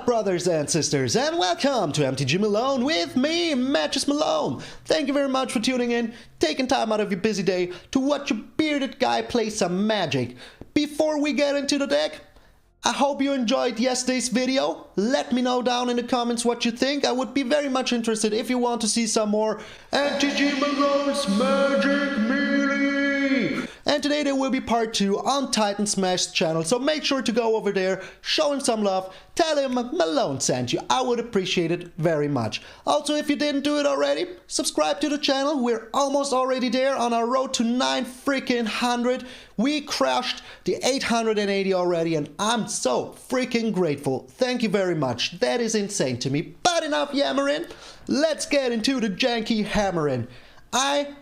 up, brothers and sisters, and welcome to MTG Malone with me, MTG Malone. Thank you very much for tuning in, taking time out of your busy day to watch a bearded guy play some Magic. Before we get into the deck, I hope you enjoyed yesterday's video. Let me know down in the comments what you think. I would be very much interested if you want to see some more MTG Malone's Magic Melee. And today there will be part 2 on Titan Smash's channel, so make sure to go over there, show him some love, tell him Malone sent you. I would appreciate it very much. Also, if you didn't do it already, subscribe to the channel. We're almost already there on our road to 900. We crushed the 880 already, and I'm so freaking grateful. Thank you very much. That is insane to me. But enough yammering. Let's get into the janky hammering. I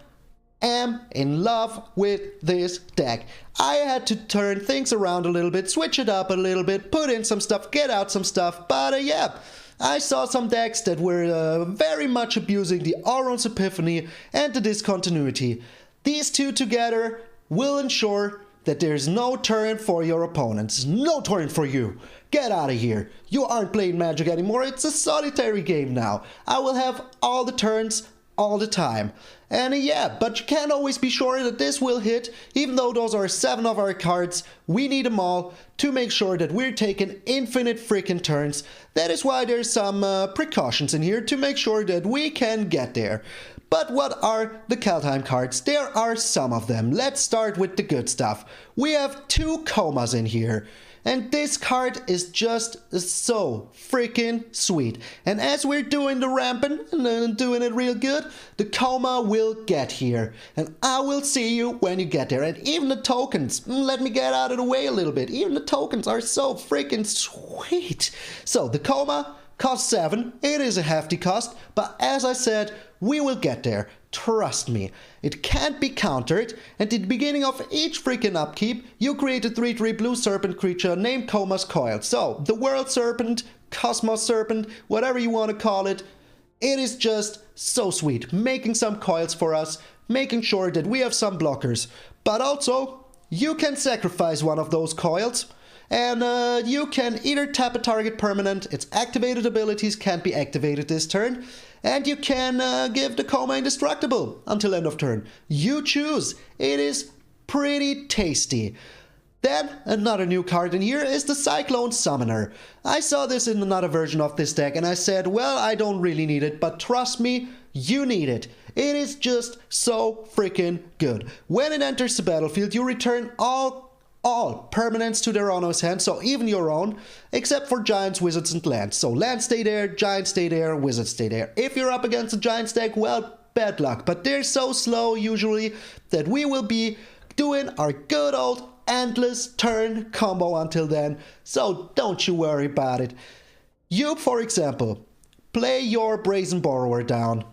am in love with this deck. I had to turn things around a little bit, switch it up a little bit, put in some stuff, get out some stuff, but yeah, I saw some decks that were very much abusing the Auron's Epiphany and the discontinuity. These two together will ensure that there's no turn for your opponents. No turn for you. Get out of here. You aren't playing Magic anymore. It's a solitary game now. I will have all the turns all the time. And yeah, but you can't always be sure that this will hit. Even though those are 7 of our cards, we need them all to make sure that we're taking infinite freaking turns. That is why there's some precautions in here to make sure that we can get there. But what are the Kaldheim cards? There are some of them. Let's start with the good stuff. We have 2 comas in here. And this card is just so freaking sweet. And as we're doing the rampant and doing it real good, the coma will get here. And I will see you when you get there. And even the tokens, let me get out of the way a little bit. Even the tokens are so freaking sweet. So the coma costs 7. It is a hefty cost. But as I said, we will get there. Trust me, it can't be countered, and at the beginning of each freaking upkeep, you create a 3/3 blue serpent creature named Coma's Coil. So, the World Serpent, Cosmos Serpent, whatever you want to call it, it is just so sweet. Making some coils for us, making sure that we have some blockers. But also, you can sacrifice one of those coils, and you can either tap a target permanent, its activated abilities can't be activated this turn, and you can give the coma indestructible until end of turn. You choose. It is pretty tasty. Then, another new card in here is the Cyclone Summoner. I saw this in another version of this deck and I said, well, I don't really need it, but trust me, you need it. It is just so freaking good. When it enters the battlefield, you return all permanents to their owner's hand, so even your own, except for giants, wizards, and lands. So lands stay there, giants stay there, wizards stay there. If you're up against a giants deck, well, bad luck. But they're so slow usually that we will be doing our good old endless turn combo until then, so don't you worry about it. You, for example, play your Brazen Borrower down,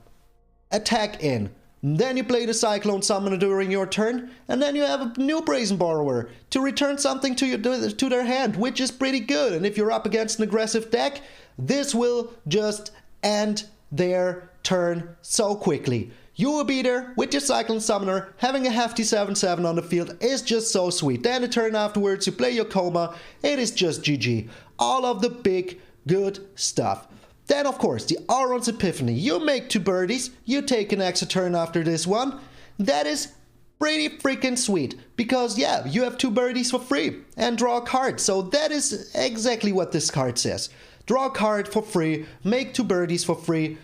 attack in. Then you play the Cyclone Summoner during your turn, and then you have a new Brazen Borrower to return something to their hand, which is pretty good. And if you're up against an aggressive deck, this will just end their turn so quickly. You will be there with your Cyclone Summoner, having a hefty 7/7 on the field is just so sweet. Then the turn afterwards, you play your coma, it is just GG. All of the big, good stuff. Then, of course, the Auron's Epiphany. You make 2 birdies, you take an extra turn after this one. That is pretty freaking sweet, because, yeah, you have 2 birdies for free and draw a card. So that is exactly what this card says. Draw a card for free, make 2 birdies for free,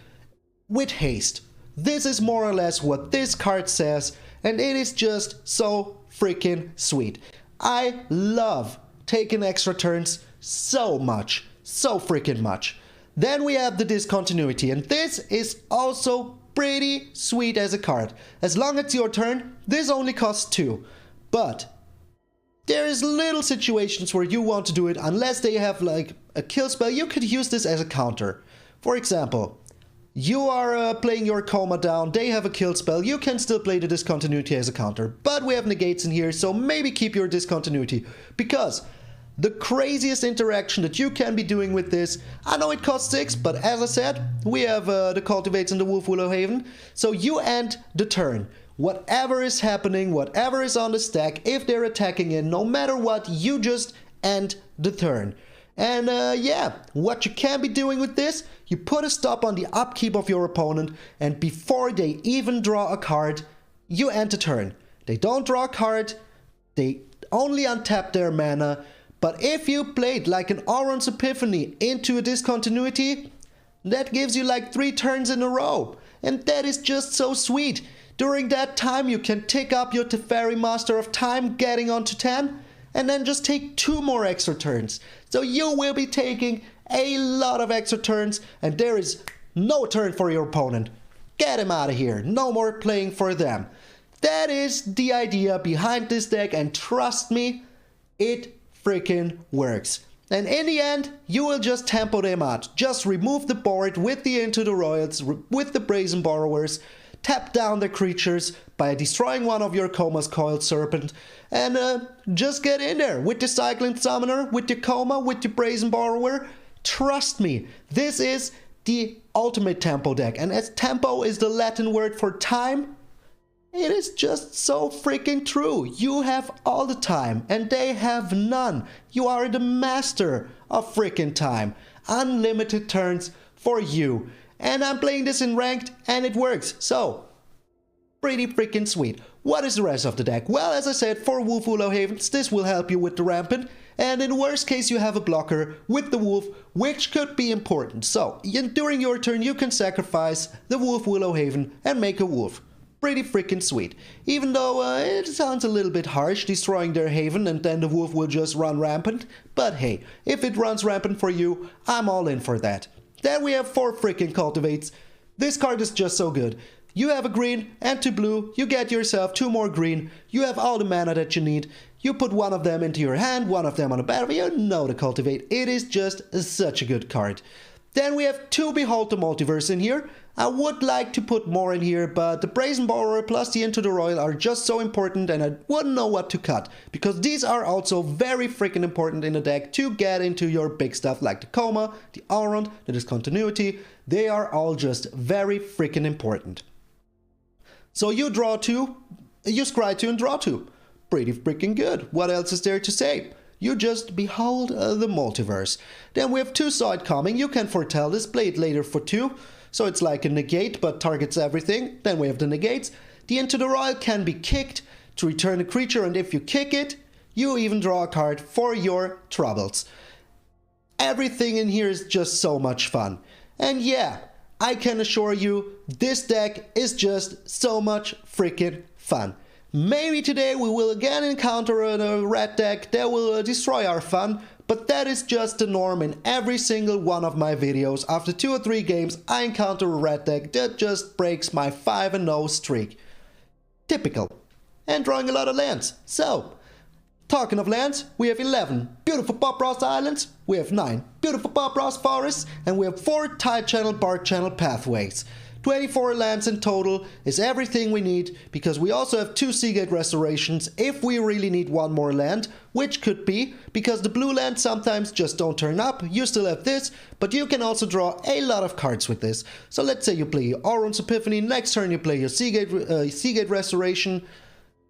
with haste. This is more or less what this card says, and it is just so freaking sweet. I love taking extra turns so much, so freaking much. Then we have the discontinuity, and this is also pretty sweet as a card. As long as it's your turn, this only costs 2. But there is little situations where you want to do it unless they have like a kill spell. You could use this as a counter. For example, you are playing your coma down, they have a kill spell, you can still play the discontinuity as a counter. But we have negates in here, so maybe keep your discontinuity, because the craziest interaction that you can be doing with this, I know it costs 6, but as I said, we have the Cultivates and the Wolf Willow Haven, so you end the turn. Whatever is happening, whatever is on the stack, if they're attacking in, no matter what, you just end the turn. And yeah, what you can be doing with this, you put a stop on the upkeep of your opponent, and before they even draw a card, you end a turn. They don't draw a card, they only untap their mana, but if you played like an Auron's Epiphany into a discontinuity, that gives you like 3 turns in a row, and that is just so sweet. During that time you can tick up your Teferi Master of Time, getting onto 10, and then just take 2 more extra turns. So you will be taking a lot of extra turns, and there is no turn for your opponent. Get him out of here, no more playing for them. That is the idea behind this deck, and trust me, it freaking works. And in the end, you will just tempo them out. Just remove the board with the Into the Royals, with the Brazen Borrowers, tap down the creatures by destroying one of your Coma's Coiled Serpent, and just get in there with the Cycling Summoner, with your Coma, with your Brazen Borrower. Trust me, this is the ultimate tempo deck, and as tempo is the Latin word for time, it is just so freaking true. You have all the time, and they have none. You are the master of freaking time. Unlimited turns for you. And I'm playing this in ranked, and it works. So, pretty freaking sweet. What is the rest of the deck? Well, as I said, for Wolf Willow Havens, this will help you with the Rampant. And in worst case, you have a blocker with the Wolf, which could be important. So, during your turn, you can sacrifice the Wolf Willow Haven and make a Wolf. Pretty freaking sweet. Even though it sounds a little bit harsh, destroying their haven and then the wolf will just run rampant. But hey, if it runs rampant for you, I'm all in for that. Then we have 4 freaking cultivates. This card is just so good. You have a green and 2 blue, you get yourself 2 more green, you have all the mana that you need, you put one of them into your hand, one of them on a battlefield, you know to cultivate. It is just such a good card. Then we have 2 Behold the Multiverse in here. I would like to put more in here, but the Brazen Borrower plus the Into the Royal are just so important, and I wouldn't know what to cut, because these are also very freaking important in the deck to get into your big stuff like the Coma, the Auron, the Discontinuity. They are all just very freaking important. So you draw 2, you scry 2 and draw 2. Pretty freaking good. What else is there to say? You just behold the multiverse. Then we have 2 Saw It Coming. You can foretell this, play it later for 2. So it's like a negate but targets everything. Then we have the negates. The Into the Royal can be kicked to return a creature, and if you kick it, you even draw a card for your troubles. Everything in here is just so much fun. And yeah, I can assure you, this deck is just so much freaking fun. Maybe today we will again encounter a red deck that will destroy our fun, but that is just the norm in every single one of my videos. After 2 or 3 games, I encounter a red deck that just breaks my 5-0 streak. Typical. And drawing a lot of lands. So, talking of lands, we have 11 beautiful Bob Ross Islands, we have 9 beautiful Bob Ross Forests, and we have 4 Tide Channel Bard Channel Pathways. 24 lands in total is everything we need, because we also have 2 Seagate Restorations if we really need 1 more land, which could be, because the blue lands sometimes just don't turn up. You still have this, but you can also draw a lot of cards with this. So let's say you play your Auron's Epiphany, next turn you play your Seagate Restoration,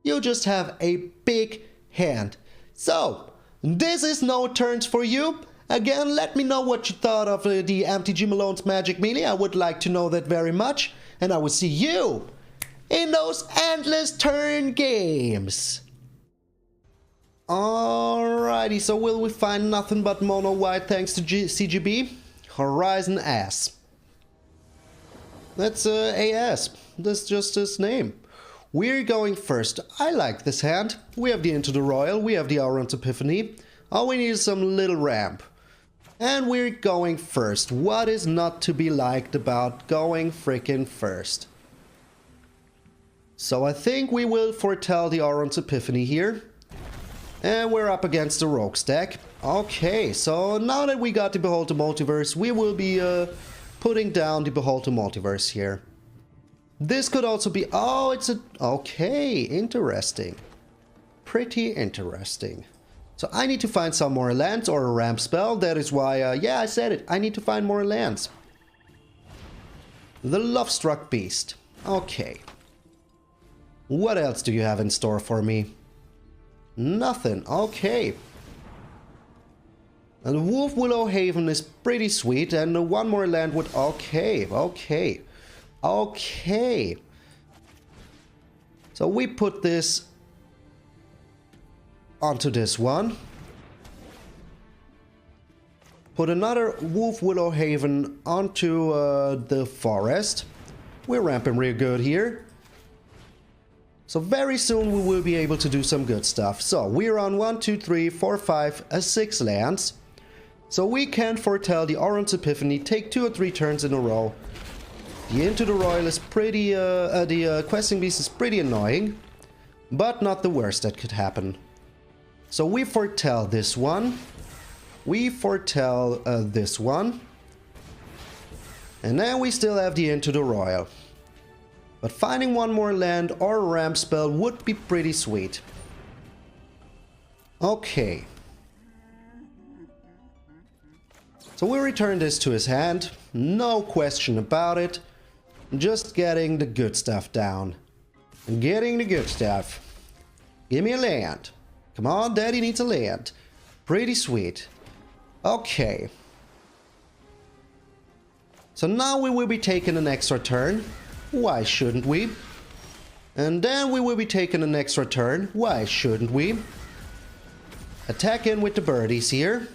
you just have a big hand. So, this is no turns for you. Again, let me know what you thought of the MTG Malone's Magic Melee. I would like to know that very much. And I will see you in those endless turn games. Alrighty, so will we find nothing but mono white thanks to CGB? Horizon Ass. That's AS. That's just his name. We're going first. I like this hand. We have the Into the Royal, we have the Auron's Epiphany. All we need is some little ramp. And we're going first. What is not to be liked about going freaking first? So I think we will foretell the Auron's Epiphany here. And we're up against the Rogue stack. Okay, so now that we got the Behold the Multiverse, we will be putting down the Behold the Multiverse here. This could also be... Oh, it's a... Okay, interesting. Pretty interesting. So I need to find some more lands or a ramp spell. That is why, yeah, I said it. I need to find more lands. The Lovestruck Beast. Okay. What else do you have in store for me? Nothing. Okay. And the Wolf Willow Haven is pretty sweet, and one more land would... Okay. So we put this onto this one. Put another Wolf Willow Haven onto the forest. We're ramping real good here. So very soon we will be able to do some good stuff. So we're on 1, 2, 3, 4, 5, 6 lands. So we can foretell the Orange Epiphany, take 2 or 3 turns in a row. The Into the Royal is pretty, the Questing Beast is pretty annoying, but not the worst that could happen. So we foretell this one. We foretell this one. And then we still have the Into the Royal. But finding one more land or a ramp spell would be pretty sweet. Okay. So we return this to his hand. No question about it. Just getting the good stuff down. Getting the good stuff. Give me a land. Come on, Daddy needs a land. Pretty sweet. Okay. So now we will be taking an extra turn. Why shouldn't we? And then we will be taking an extra turn. Why shouldn't we? Attack in with the birdies here.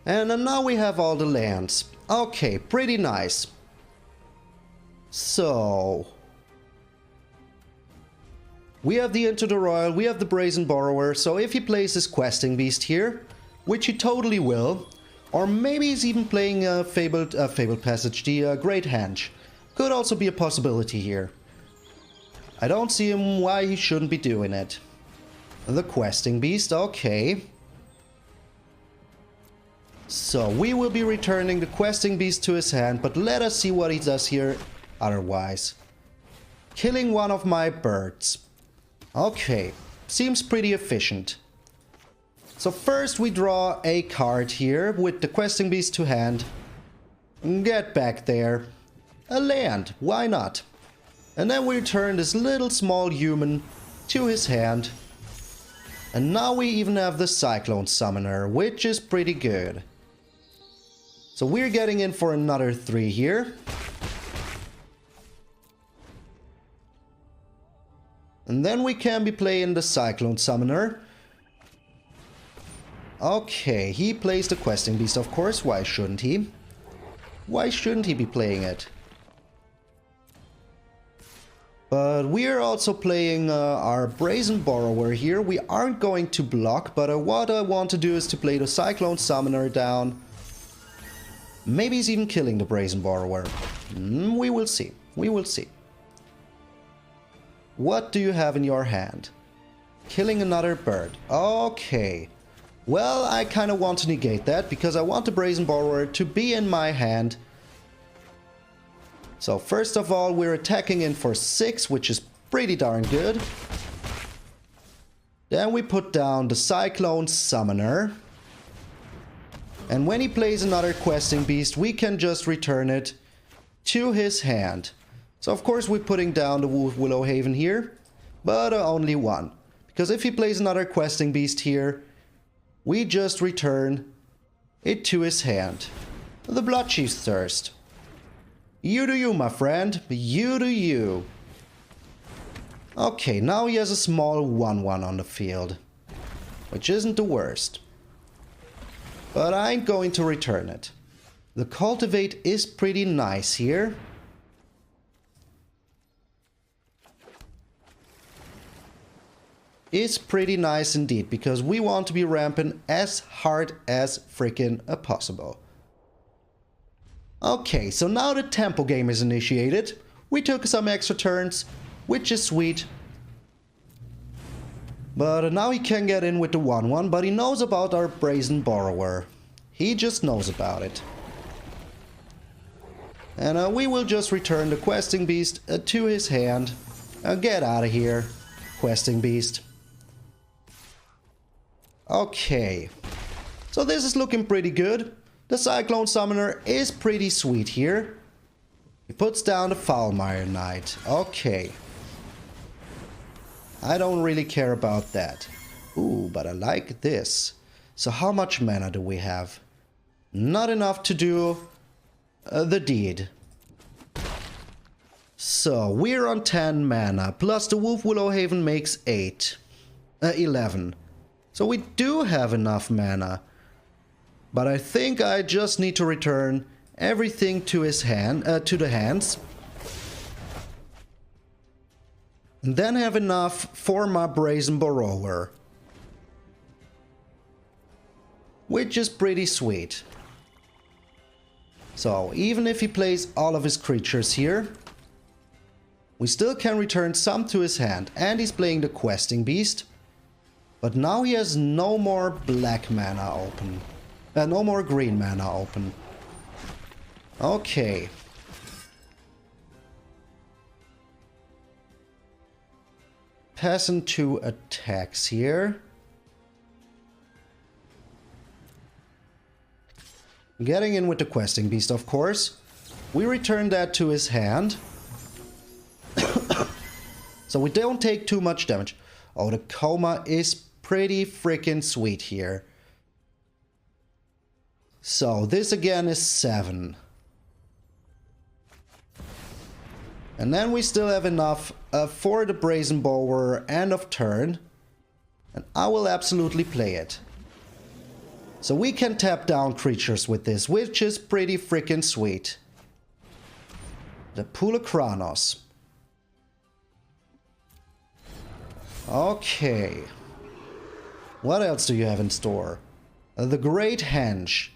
And now we have all the lands. Okay, pretty nice. So... we have the Into the Royal, we have the Brazen Borrower, so if he plays his Questing Beast here, which he totally will, or maybe he's even playing a Fabled Passage, the Great Henge. Could also be a possibility here. I don't see him why he shouldn't be doing it. The Questing Beast, okay. So we will be returning the Questing Beast to his hand, but let us see what he does here otherwise. Killing one of my birds. Okay, seems pretty efficient. So first we draw a card here with the Questing Beast to hand. Get back there. A land, why not? And then we return this little small human to his hand. And now we even have the Cyclone Summoner, which is pretty good. So we're getting in for another 3 here. And then we can be playing the Cyclone Summoner. Okay, he plays the Questing Beast, of course. Why shouldn't he? Why shouldn't he be playing it? But we are also playing our Brazen Borrower here. We aren't going to block, but what I want to do is to play the Cyclone Summoner down. Maybe he's even killing the Brazen Borrower. We will see. We will see. What do you have in your hand? Killing another bird. Okay. Well, I kind of want to negate that because I want the Brazen Borrower to be in my hand. So first of all, we're attacking in for 6, which is pretty darn good. Then we put down the Cyclone Summoner. And when he plays another Questing Beast, we can just return it to his hand. So of course we're putting down the Wolf Willow Haven here, but only one. Because if he plays another Questing Beast here, we just return it to his hand. The Bloodchief's Thirst. You do you, my friend. You do you. Okay, now he has a small 1/1 on the field, which isn't the worst. But I ain't going to return it. The Cultivate is pretty nice here. Is pretty nice indeed, because we want to be ramping as hard as freaking possible. Okay, so now the tempo game is initiated. We took some extra turns, which is sweet. But now he can get in with the 1/1, but he knows about our Brazen Borrower. He just knows about it. And we will just return the Questing Beast to his hand. Get out of here, Questing Beast. Okay, so this is looking pretty good. The Cyclone Summoner is pretty sweet here. He puts down the Foulmire Knight. Okay. I don't really care about that. Ooh, but I like this. So how much mana do we have? Not enough to do the deed. So we're on 10 mana, plus the Wolf Willow Haven makes 11. So we do have enough mana. But I think I just need to return everything to his hand, to the hands. And then have enough for my Brazen Borrower. Which is pretty sweet. So even if he plays all of his creatures here, we still can return some to his hand. And he's playing the Questing Beast. But now he has no more black mana open. No more green mana open. Okay. Passing 2 attacks here. Getting in with the Questing Beast, of course. We return that to his hand. So we don't take too much damage. Oh, the Coma is pretty freaking sweet here. So this again is 7. And then we still have enough for the Brazen Borrower end of turn. And I will absolutely play it. So we can tap down creatures with this, which is pretty freaking sweet. The Pulachranos. Okay. What else do you have in store? The Great Henge.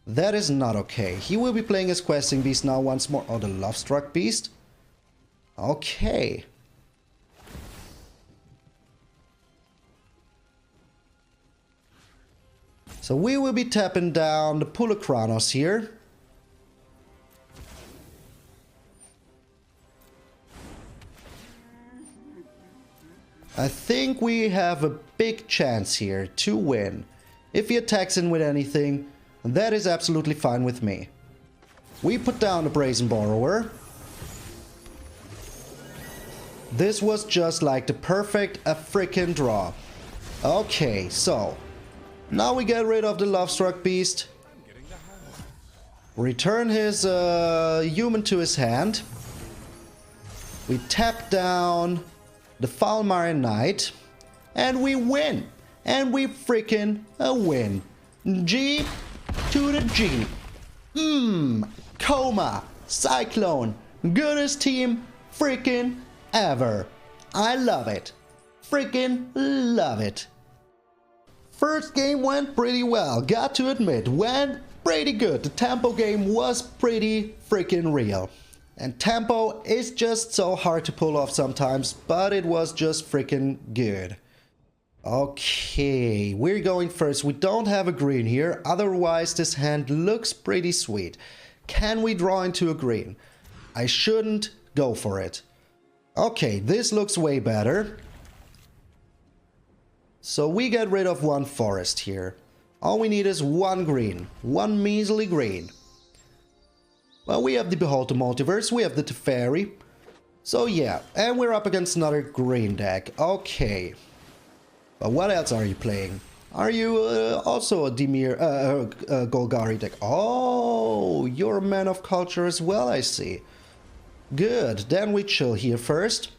That is not okay. He will be playing his Questing Beast now once more. Oh, the Lovestruck Beast? Okay. So we will be tapping down the Pulachranos here. I think we have a big chance here to win. If he attacks in with anything, that is absolutely fine with me. We put down the Brazen Borrower. This was just like the perfect freaking draw. Okay, so now we get rid of the Lovestruck Beast. Return his human to his hand. We tap down the Foulmire Knight. And we win. And we freaking win. G to the G. Coma. Cyclone. Goodest team freaking ever. I love it. Freaking love it. First game went pretty well. Got to admit, went pretty good. The tempo game was pretty freaking real. And tempo is just so hard to pull off sometimes, but it was just freaking good. Okay, we're going first. We don't have a green here, otherwise this hand looks pretty sweet. Can we draw into a green? I shouldn't go for it. Okay, this looks way better. So we get rid of one forest here. All we need is one green, one measly green. Well, we have the Behold the Multiverse, we have the Teferi. So yeah, and we're up against another green deck. Okay. But what else are you playing? Are you also a Dimir Golgari deck? Oh, you're a man of culture as well, I see. Good, then we chill here first.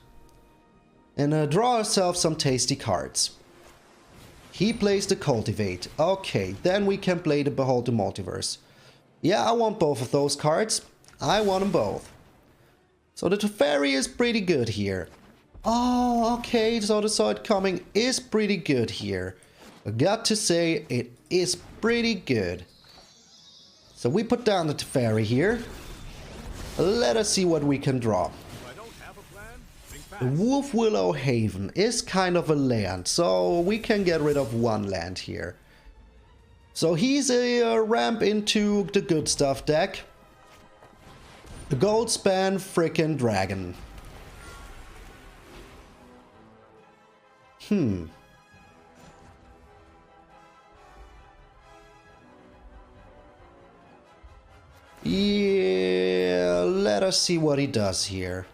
And draw ourselves some tasty cards. He plays the Cultivate. Okay, then we can play the Behold the Multiverse. Yeah, I want both of those cards. I want them both. So the Teferi is pretty good here. Oh, okay, so the Saw It Coming is pretty good here. I got to say, it is pretty good. So we put down the Teferi here. Let us see what we can draw. The Wolf Willow Haven is kind of a land, so we can get rid of one land here. So he's a ramp into the good stuff deck. The Goldspan frickin' Dragon. Yeah, let us see what he does here.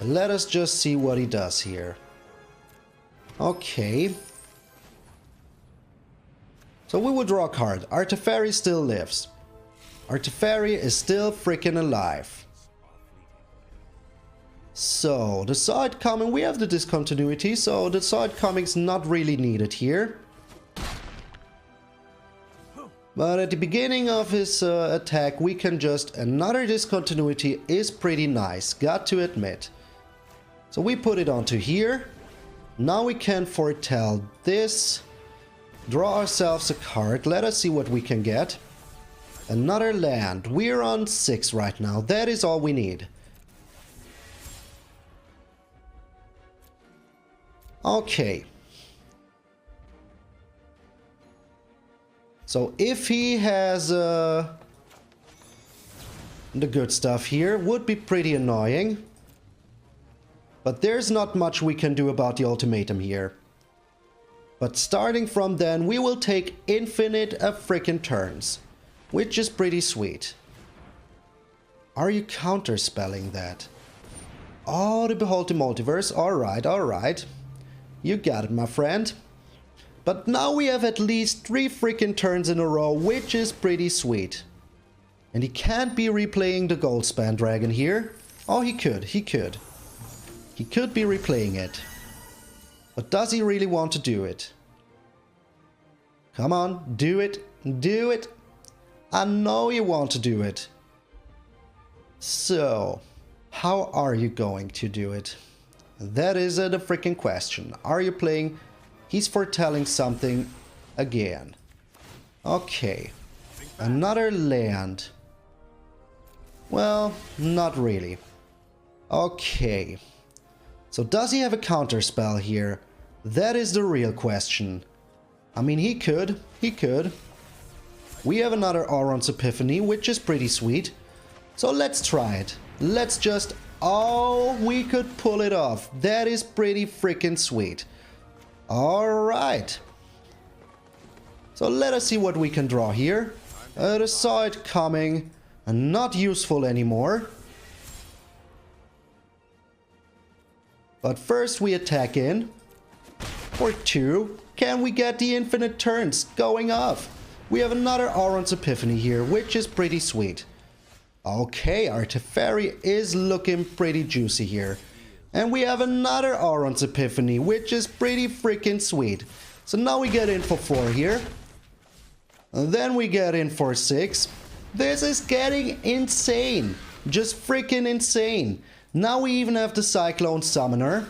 Let us just see what he does here. Okay. So we will draw a card. Arteferi still lives. Arteferi is still freaking alive. So, the side coming, we have the discontinuity, so the side coming's not really needed here. But at the beginning of his attack, we can just... Another discontinuity is pretty nice, got to admit. So we put it onto here. Now we can foretell this. Draw ourselves a card. Let us see what we can get. Another land. We're on 6 right now. That is all we need. Okay. So if he has the good stuff here, would be pretty annoying. But there's not much we can do about the ultimatum here. But starting from then, we will take infinite frickin' turns, which is pretty sweet. Are you counterspelling that? Oh, the Behold the Multiverse. Alright, alright. You got it, my friend. But now we have at least 3 freaking turns in a row, which is pretty sweet. And he can't be replaying the Goldspan Dragon here. Oh, he could, he could. He could be replaying it. But does he really want to do it? Come on, do it, do it. I know you want to do it. So, how are you going to do it? That is the freaking question. Are you playing... He's foretelling something again. Okay. Another land. Well, not really. Okay. So does he have a counterspell here? That is the real question. I mean, he could. He could. We have another Auron's Epiphany, which is pretty sweet. So let's try it. Let's just... Oh, we could pull it off. That is pretty freaking sweet. Alright. So let us see what we can draw here. The side coming. Not useful anymore. But first we attack in. For 2. Can we get the infinite turns going off? We have another Auron's Epiphany here, which is pretty sweet. Okay, our Teferi is looking pretty juicy here. And we have another Auron's Epiphany, which is pretty freaking sweet. So now we get in for 4 here. And then we get in for 6. This is getting insane. Just freaking insane. Now we even have the Cyclone Summoner.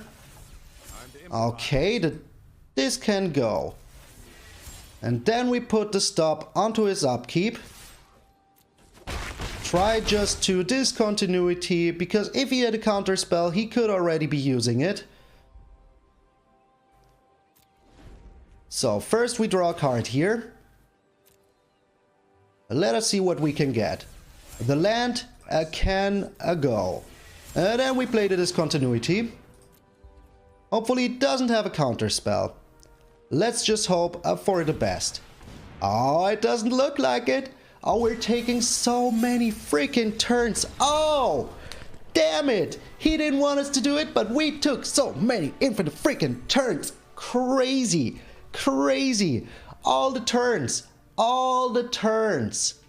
Okay, this can go. And then we put the stop onto his upkeep. Try just to discontinuity, because if he had a counter spell, he could already be using it. So first we draw a card here. Let us see what we can get. The land can go. And then we play the discontinuity. Hopefully it doesn't have a counter spell. Let's just hope for the best. Oh, it doesn't look like it. Oh, we're taking so many freaking turns. Oh, damn it. He didn't want us to do it, but we took so many infinite freaking turns. Crazy. Crazy. All the turns. All the turns.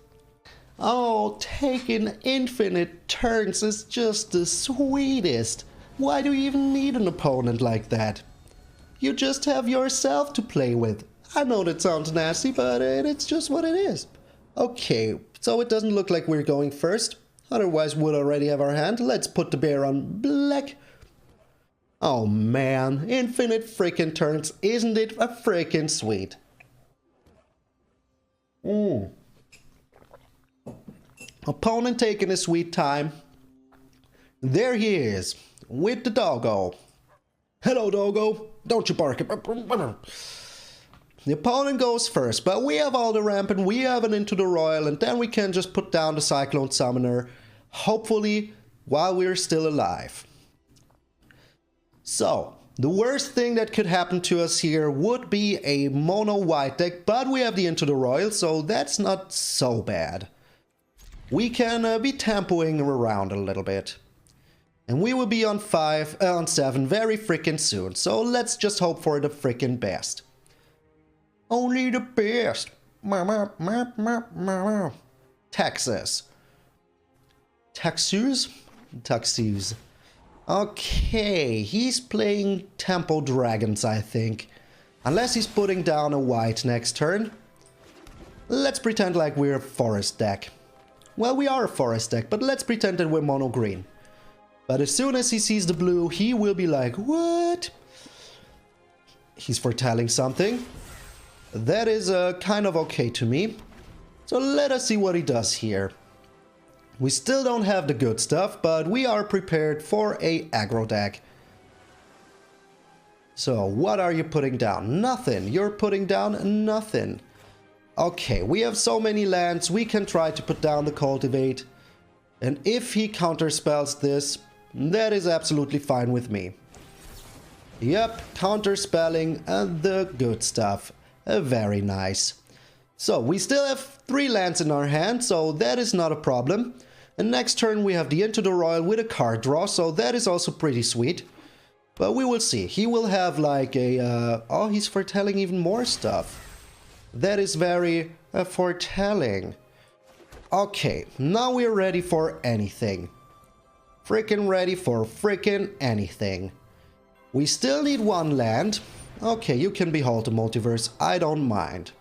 Oh, taking infinite turns is just the sweetest. Why do you even need an opponent like that? You just have yourself to play with. I know that sounds nasty, but it's just what it is. Okay, so it doesn't look like we're going first. Otherwise, we'd already have our hand. Let's put the bear on black. Oh man, infinite freaking turns. Isn't it a freaking sweet? Opponent taking a sweet time. There he is, with the doggo. Hello, doggo. Don't you bark. The opponent goes first, but we have all the ramp and we have an Into the Royal, and then we can just put down the Cyclone Summoner, hopefully while we're still alive. So, the worst thing that could happen to us here would be a mono white deck, but we have the Into the Royal, so that's not so bad. We can be tempoing around a little bit. And we will be on 7 very freaking soon, so let's just hope for the freaking best. Only the best. Texas. Texas. Okay, he's playing Temple Dragons, I think. Unless he's putting down a white next turn. Let's pretend like we're a forest deck. Well, we are a forest deck, but let's pretend that we're mono green. But as soon as he sees the blue, he will be like, what? He's foretelling something. That is kind of okay to me. So let us see what he does here. We still don't have the good stuff, but we are prepared for a aggro deck. So what are you putting down? Nothing. You're putting down nothing. Okay, we have so many lands, we can try to put down the Cultivate. And if he counterspells this, that is absolutely fine with me. Yep, counterspelling the good stuff. Very nice. So we still have 3 lands in our hand, so that is not a problem. And next turn we have the Into the Royal with a card draw, so that is also pretty sweet. But we will see. He will have like a... oh, he's foretelling even more stuff. That is very foretelling. Okay, now we're ready for anything. Frickin' ready for frickin' anything. We still need 1 land. Okay, you can behold the multiverse. I don't mind.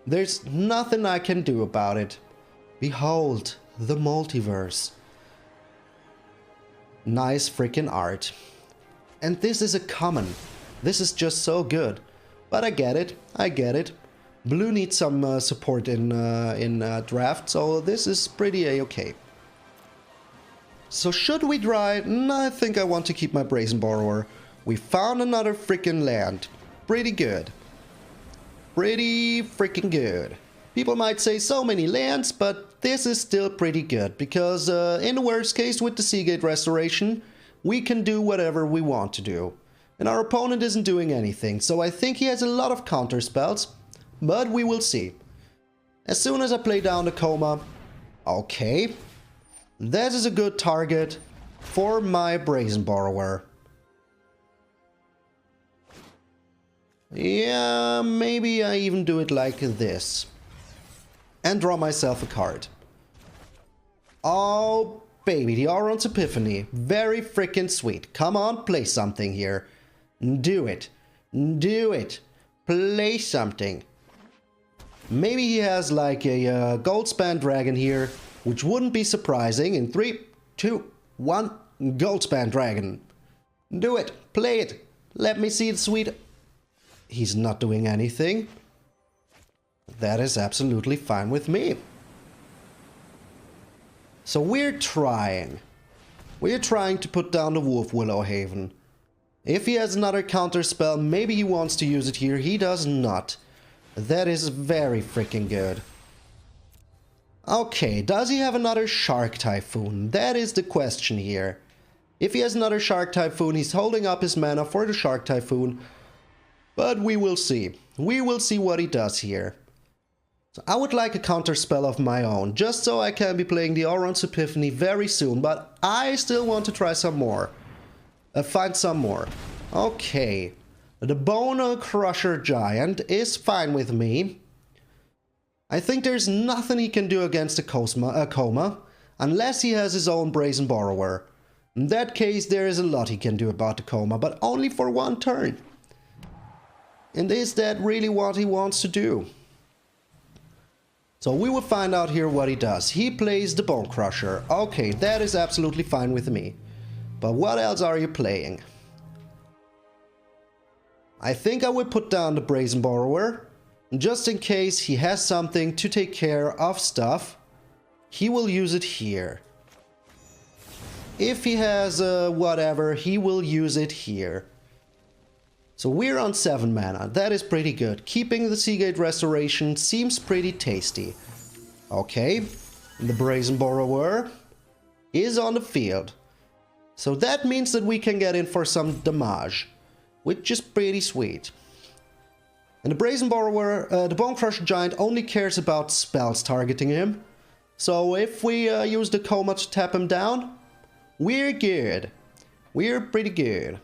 There's nothing I can do about it. Behold the multiverse. Nice frickin' art. And this is a common. This is just so good. But I get it. I get it. Blue needs some support in draft, so this is pretty a-okay. So should we try? I think I want to keep my Brazen Borrower. We found another freaking land. Pretty good. Pretty freaking good. People might say so many lands, but this is still pretty good. Because in the worst case with the Seagate Restoration, we can do whatever we want to do. And our opponent isn't doing anything, so I think he has a lot of counter spells. But we will see. As soon as I play down the Coma, okay, that is a good target for my Brazen Borrower. Yeah, maybe I even do it like this. And draw myself a card. Oh, baby, the Auron's Epiphany. Very freaking sweet. Come on, play something here. Do it. Do it. Play something. Maybe he has like a Goldspan Dragon here, which wouldn't be surprising. In 3, 2, 1, Goldspan Dragon. Do it. Play it. Let me see the sweet... He's not doing anything. That is absolutely fine with me. So we're trying. We're trying to put down the Wolf Willowhaven. If he has another counter spell, maybe he wants to use it here. He does not. That is very freaking good. Okay, does he have another Shark Typhoon? That is the question here. If he has another Shark Typhoon, he's holding up his mana for the Shark Typhoon. But we will see. We will see what he does here. So I would like a counter spell of my own, just so I can be playing the Auron's Epiphany very soon. But I still want to try some more. Find some more. Okay. The Bone Crusher Giant is fine with me. I think there's nothing he can do against a Coma, unless he has his own Brazen Borrower. In that case, there is a lot he can do about the Coma, but only for 1 turn. And is that really what he wants to do? So we will find out here what he does. He plays the Bone Crusher. Okay, that is absolutely fine with me. But what else are you playing? I think I will put down the Brazen Borrower. Just in case he has something to take care of stuff, he will use it here. If he has whatever, he will use it here. So we're on 7 mana. That is pretty good. Keeping the Seagate Restoration seems pretty tasty. Okay, the Brazen Borrower is on the field. So that means that we can get in for some damage, which is pretty sweet. And the Brazen Borrower, the Bone Crusher Giant only cares about spells targeting him. So if we use the Coma to tap him down, we're good. We're pretty good.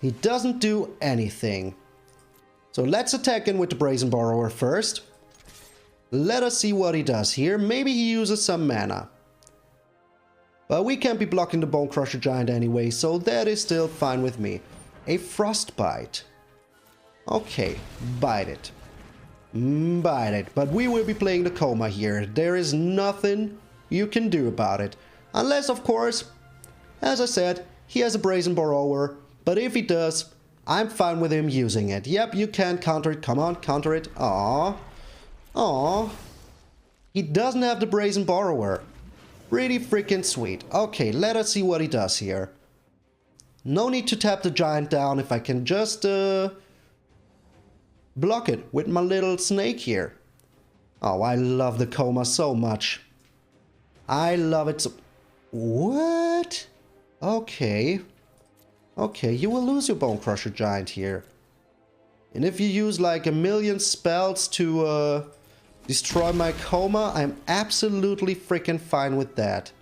He doesn't do anything. So let's attack in with the Brazen Borrower first. Let us see what he does here. Maybe he uses some mana. But we can't be blocking the Bone Crusher Giant anyway, so that is still fine with me. A Frostbite. Okay, bite it. Bite it. But we will be playing the Coma here. There is nothing you can do about it. Unless, of course, as I said, he has a Brazen Borrower. But if he does, I'm fine with him using it. Yep, you can counter it. Come on, counter it. Aww. Aww. He doesn't have the Brazen Borrower. Pretty freaking sweet. Okay, let us see what he does here. No need to tap the giant down if I can just block it with my little snake here. Oh, I love the Coma so much. I love it so... What? Okay. Okay, you will lose your Bone Crusher Giant here. And if you use like a million spells to destroy my Coma, I'm absolutely freaking fine with that.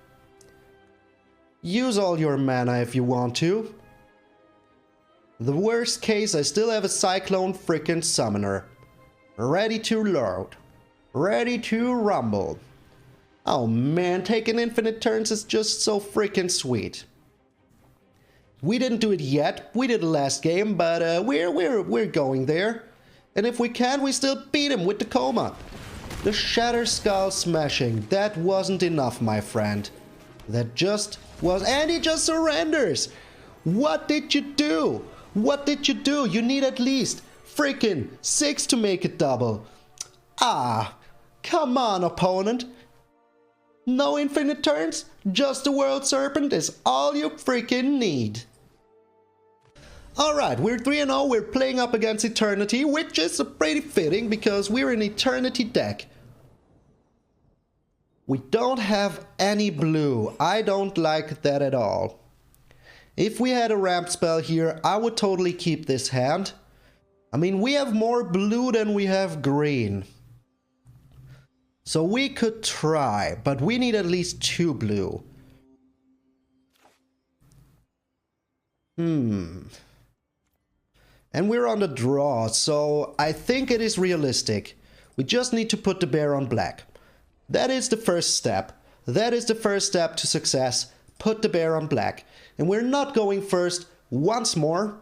Use all your mana if you want to. The worst case, I still have a Cyclone freaking Summoner. Ready to load. Ready to rumble. Oh man, taking infinite turns is just so freaking sweet. We didn't do it yet. We did the last game, but we're going there. And if we can, we still beat him with the Coma. The Shatter Skull Smashing. That wasn't enough, my friend. That just was... And he just surrenders! What did you do? What did you do? You need at least freaking 6 to make it double. Ah, come on, opponent. No infinite turns? Just the World Serpent is all you freaking need. Alright, we're 3-0, we're playing up against Eternity, which is pretty fitting because we're an Eternity deck. We don't have any blue. I don't like that at all. If we had a ramp spell here, I would totally keep this hand. I mean, we have more blue than we have green. So we could try, but we need at least 2 blue. And we're on the draw, so I think it is realistic. We just need to put the bear on black. That is the first step. That is the first step to success. Put the bear on black. And we're not going first once more.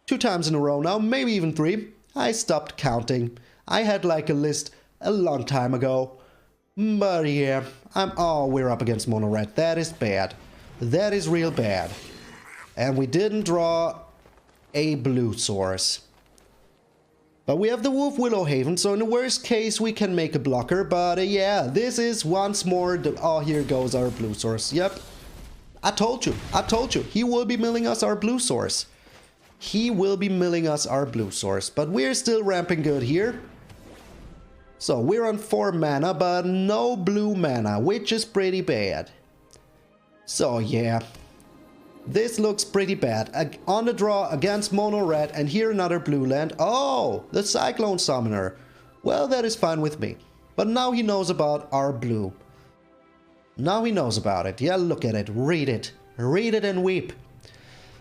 2 times in a row now, maybe even 3. I stopped counting. I had like a list a long time ago. But yeah, oh, we're up against mono red. That is bad. That is real bad. And we didn't draw a blue source. But we have the Wolf Willow Haven, so in the worst case we can make a blocker. But yeah, this is once more the... Oh, here goes our blue source. Yep. I told you. I told you. He will be milling us our blue source. He will be milling us our blue source. But we're still ramping good here. So we're on 4 mana, but no blue mana, which is pretty bad. So yeah. This looks pretty bad. On the draw against mono red, and here another blue land. Oh, the Cyclone Summoner. Well, that is fine with me. But now he knows about our blue. Now he knows about it. Yeah, look at it. Read it. Read it and weep.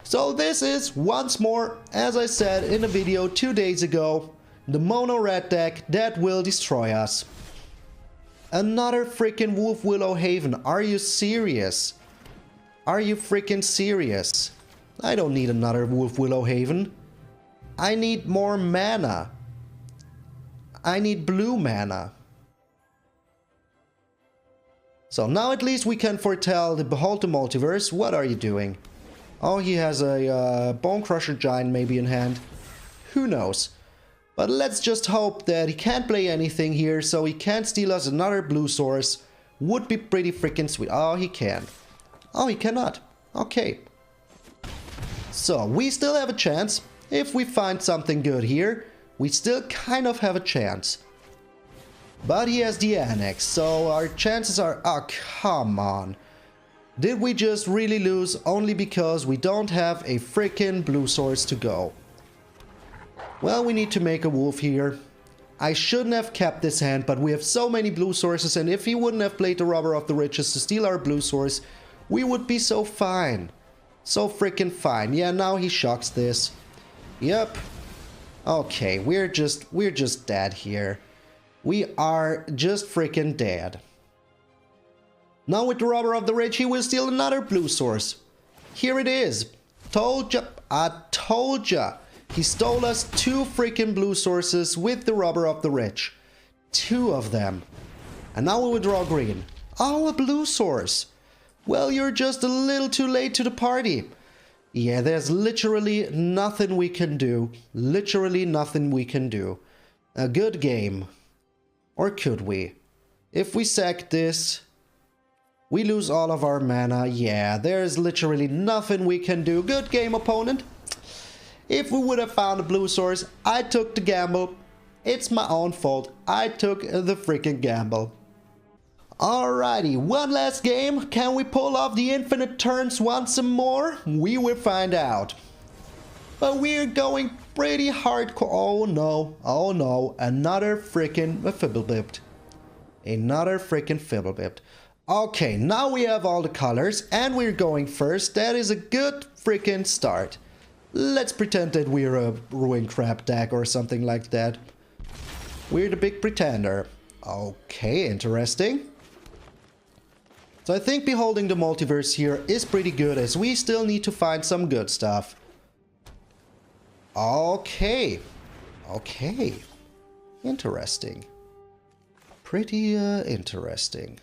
So this is, once more, as I said in a video 2 days ago, the mono red deck that will destroy us. Another freaking Wolf Willow Haven. Are you serious? Are you freaking serious? I don't need another Wolf Willow Haven. I need more mana. I need blue mana. So now at least we can foretell the Behold the Multiverse. What are you doing? Oh, he has a Bone Crusher Giant maybe in hand. Who knows? But let's just hope that he can't play anything here, so he can't steal us another blue source. Would be pretty freaking sweet. Oh, he can. Oh, he cannot. Okay. So, we still have a chance. If we find something good here, we still kind of have a chance. But he has the Annex, so our chances are... Oh, come on. Did we just really lose only because we don't have a freaking blue source to go? Well, we need to make a wolf here. I shouldn't have kept this hand, but we have so many blue sources, and if he wouldn't have played the Robber of the Riches to steal our blue source, we would be so fine. So freaking fine. Yeah, now he shocks this. Yep. Okay, we're just dead here. We are just freaking dead. Now with the Robber of the Rich, he will steal another blue source. Here it is. Told ya, I told ya. He stole us 2 freaking blue sources with the Robber of the Rich. 2 of them. And now we will draw green. Oh, a blue source. Well, you're just a little too late to the party. Yeah, there's literally nothing we can do. Literally nothing we can do. A good game. Or could we? If we sack this, we lose all of our mana. Yeah, there's literally nothing we can do. Good game, opponent. If we would have found a blue source, I took the gamble. It's my own fault. I took the freaking gamble. Alrighty, one last game. Can we pull off the infinite turns once more? We will find out. But we're going pretty hardcore. Oh no, another freaking Fibblebipped. Another freaking Fibblebipped. Okay, now we have all the colors and we're going first. That is a good freaking start. Let's pretend that we're a Ruin Crab deck or something like that. We're the big pretender. Okay, interesting. So I think Beholding the Multiverse here is pretty good, as we still need to find some good stuff. Okay. Okay. Interesting. Pretty interesting.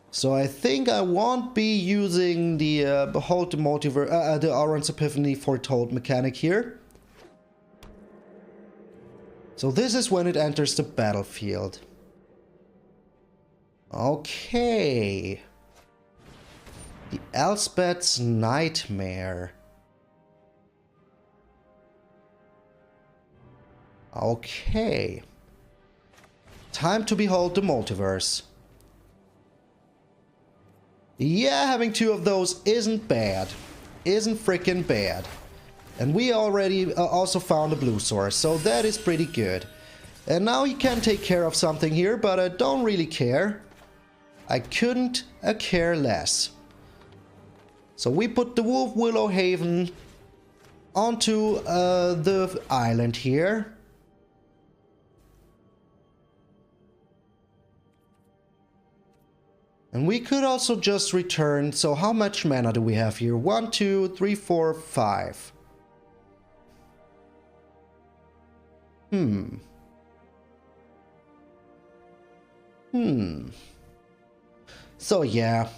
So I think I won't be using the Behold the Multiverse, the Auron's Epiphany Foretold mechanic here. So this is when it enters the battlefield. Okay. The Elspeth's Nightmare. Okay. Time to behold the multiverse. Yeah, having 2 of those isn't bad. Isn't freaking bad. And we already also found a blue source, so that is pretty good. And now he can take care of something here, but I don't really care. I couldn't care less. So we put the Wolf Willow Haven onto the island here. And we could also just return. So how much mana do we have here? 1, 2, 3, 4, 5. So yeah,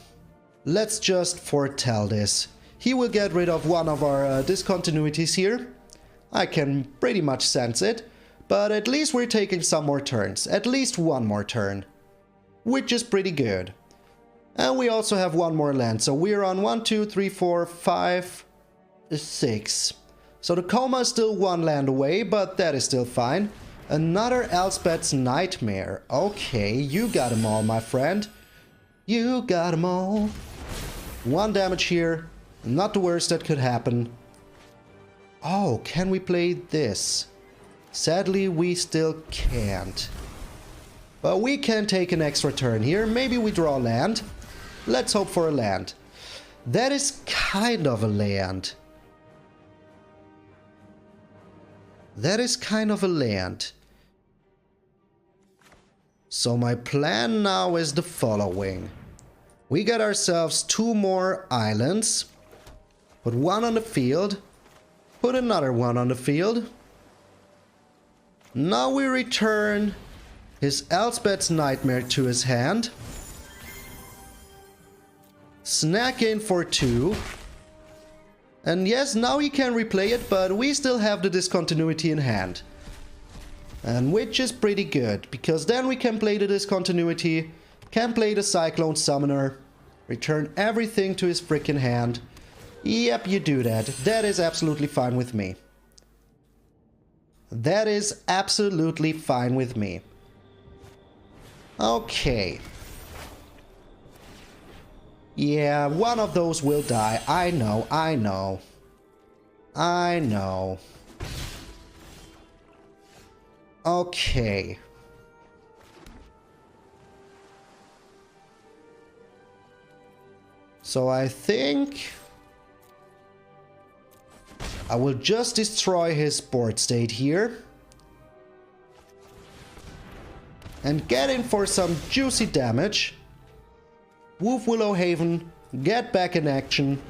let's just foretell this. He will get rid of one of our discontinuities here. I can pretty much sense it. But at least we're taking some more turns. At least one more turn. Which is pretty good. And we also have one more land. So we're on 1, 2, 3, 4, 5, 6. So the coma is still 1 land away, but that is still fine. Another Elspeth's Nightmare. Okay, you got them all, my friend. You got them all. 1 damage here. Not the worst that could happen. Oh, can we play this? Sadly, we still can't. But we can take an extra turn here. Maybe we draw land. Let's hope for a land. That is kind of a land. That is kind of a land. So my plan now is the following. We got ourselves 2 more islands. Put 1 on the field. Put another 1 on the field. Now we return his Elspeth's Nightmare to his hand. Snack in for 2. And yes, now he can replay it, but we still have the discontinuity in hand. And which is pretty good, because then we can play the discontinuity, can play the Cyclone Summoner, return everything to his freaking hand. Yep, you do that. That is absolutely fine with me. That is absolutely fine with me. Okay. Yeah, one of those will die. I know, I know. I know. Okay. So I think I will just destroy his board state here. And get in for some juicy damage. Woof Willow Haven, get back in action.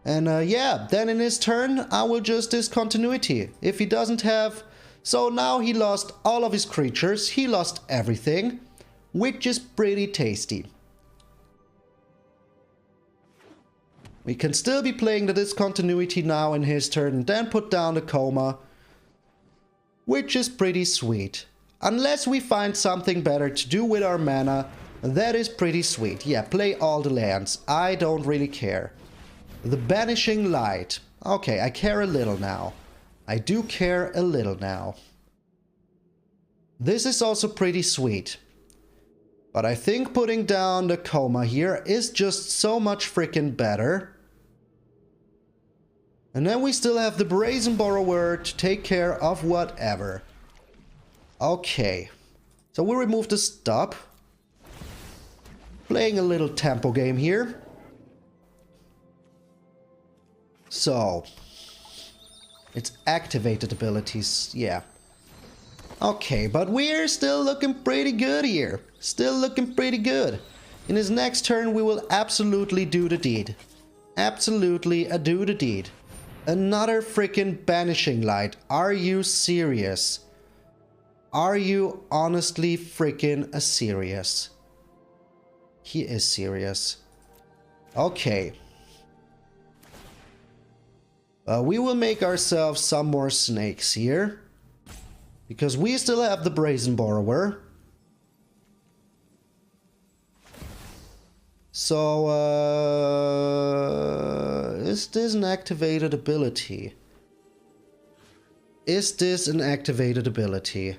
And yeah, then in his turn, I will just discontinuity. If he doesn't have... So now he lost all of his creatures, he lost everything, which is pretty tasty. We can still be playing the discontinuity now in his turn and then put down the coma, which is pretty sweet. Unless we find something better to do with our mana, that is pretty sweet. Yeah, play all the lands. I don't really care. The Banishing Light. Okay, I care a little now. I do care a little now. This is also pretty sweet. But I think putting down the coma here is just so much freaking better. And then we still have the Brazen Borrower to take care of whatever. Okay. So we remove the stop. Playing a little tempo game here. So. It's activated abilities, yeah. Okay, but we're still looking pretty good here. Still looking pretty good. In his next turn, we will absolutely do the deed. Absolutely do the deed. Another freaking Banishing Light. Are you serious? Are you honestly freaking serious? He is serious. Okay. We will make ourselves some more snakes here. Because we still have the Brazen Borrower. So, is this an activated ability? Is this an activated ability?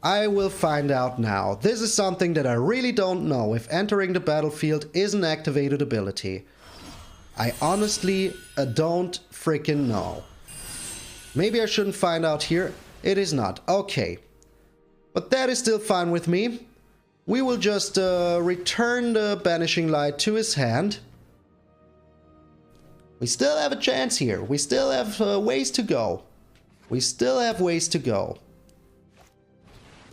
I will find out now. This is something that I really don't know if entering the battlefield is an activated ability. I honestly don't freaking know. Maybe I shouldn't find out here. It is not. Okay. But that is still fine with me. We will just return the Banishing Light to his hand. We still have a chance here. We still have ways to go. We still have ways to go.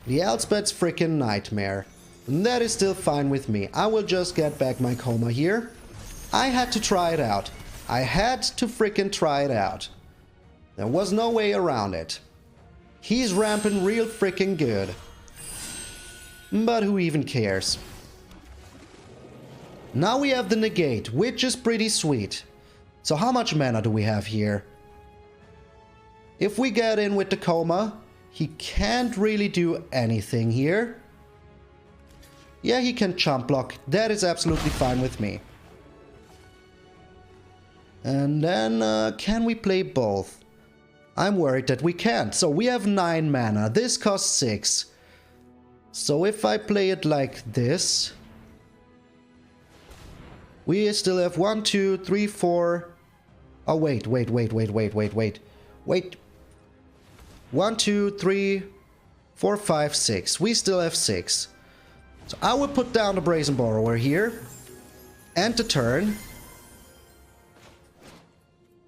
The Elspeth's freaking nightmare. And that is still fine with me. I will just get back my coma here. I had to try it out. I had to freaking try it out. There was no way around it. He's ramping real freaking good. But who even cares? Now we have the negate, which is pretty sweet. So how much mana do we have here? If we get in with the coma, he can't really do anything here. Yeah, he can chump block. That is absolutely fine with me. And then, can we play both? I'm worried that we can't. So we have 9 mana. This costs 6. So if I play it like this, we still have 1, 2, 3, 4. Oh, wait. 1, 2, 3, 4, 5, 6. We still have 6. So I will put down the Brazen Borrower here. End the turn.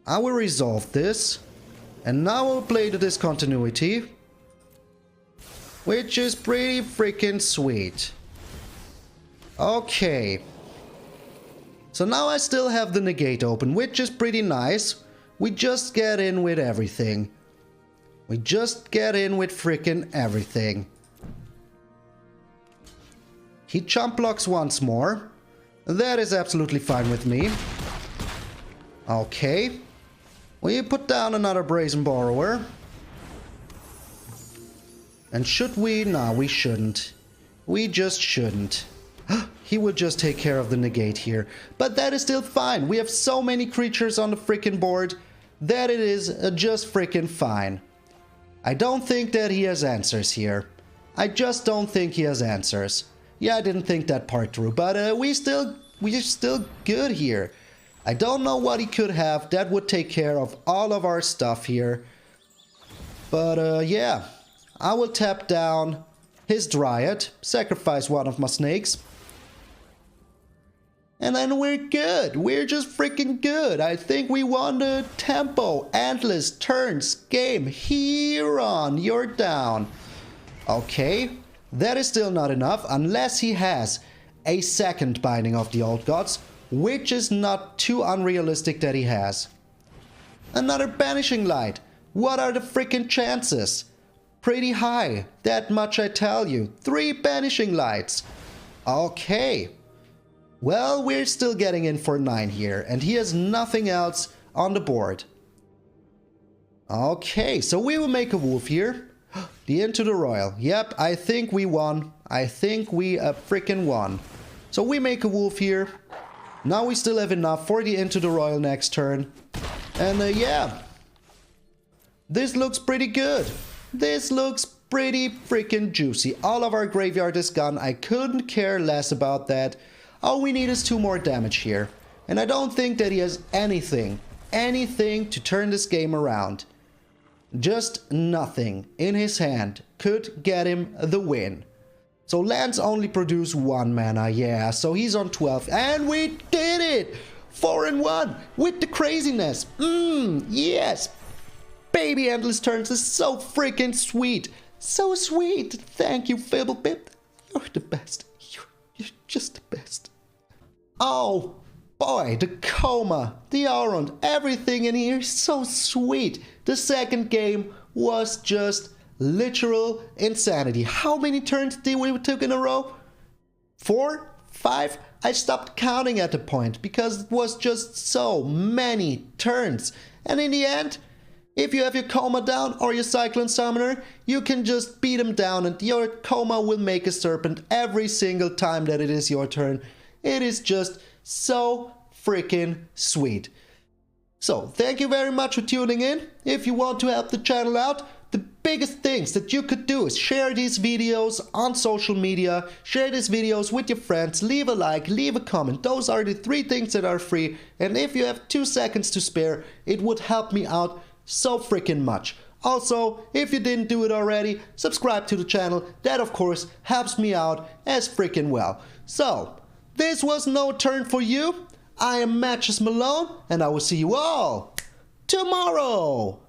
I will resolve this. And now I'll play the discontinuity. Which is pretty freaking sweet. Okay. So now I still have the negate open, which is pretty nice. We just get in with everything. We just get in with freaking everything. He chump blocks once more. That is absolutely fine with me. Okay. We put down another Brazen Borrower. And should we? No, we shouldn't. We just shouldn't. He will just take care of the negate here. But that is still fine. We have so many creatures on the freaking board that it is just freaking fine. I don't think that he has answers here. I just don't think he has answers. Yeah, I didn't think that part through, but we're still good here. I don't know what he could have that would take care of all of our stuff here. But yeah, I will tap down his Dryad, sacrifice one of my snakes. And then we're good. We're just freaking good. I think we won the tempo, endless turns game. Huron, you're down. Okay, that is still not enough unless he has a second Binding of the Old Gods, which is not too unrealistic that he has. Another Banishing Light. What are the freaking chances? Pretty high, that much I tell you. 3 Banishing Lights. Okay. Well, we're still getting in for 9 here, and he has nothing else on the board. Okay, so we will make a wolf here. The Into the Royal. Yep, I think we won. I think we freaking won. So we make a wolf here. Now we still have enough for the Into the Royal next turn. And yeah. This looks pretty good. This looks pretty freaking juicy. All of our graveyard is gone. I couldn't care less about that. All we need is 2 more damage here. And I don't think that he has anything to turn this game around. Just nothing in his hand could get him the win. So lands only produce 1 mana, yeah, so he's on 12. And we did it! 4-1 with the craziness. Yes! Baby Endless Turns is so freaking sweet. So sweet. Thank you, Fibblebip. You're the best. You're just the best. Oh boy, the Coma, the Aurond, everything in here is so sweet. The second game was just literal insanity. How many turns did we took in a row? 4? 5? I stopped counting at the point because it was just so many turns. And in the end, if you have your Coma down or your Cyclone Summoner, you can just beat him down and your Coma will make a Serpent every single time that it is your turn. It is just so freaking sweet. So, thank you very much for tuning in. If you want to help the channel out, the biggest things that you could do is share these videos on social media, share these videos with your friends, leave a like, leave a comment. Those are the 3 things that are free. And if you have 2 seconds to spare, it would help me out so freaking much. Also, if you didn't do it already, subscribe to the channel. That of course helps me out as freaking well. So, this was No Turn for You. I am MTG Malone, and I will see you all tomorrow.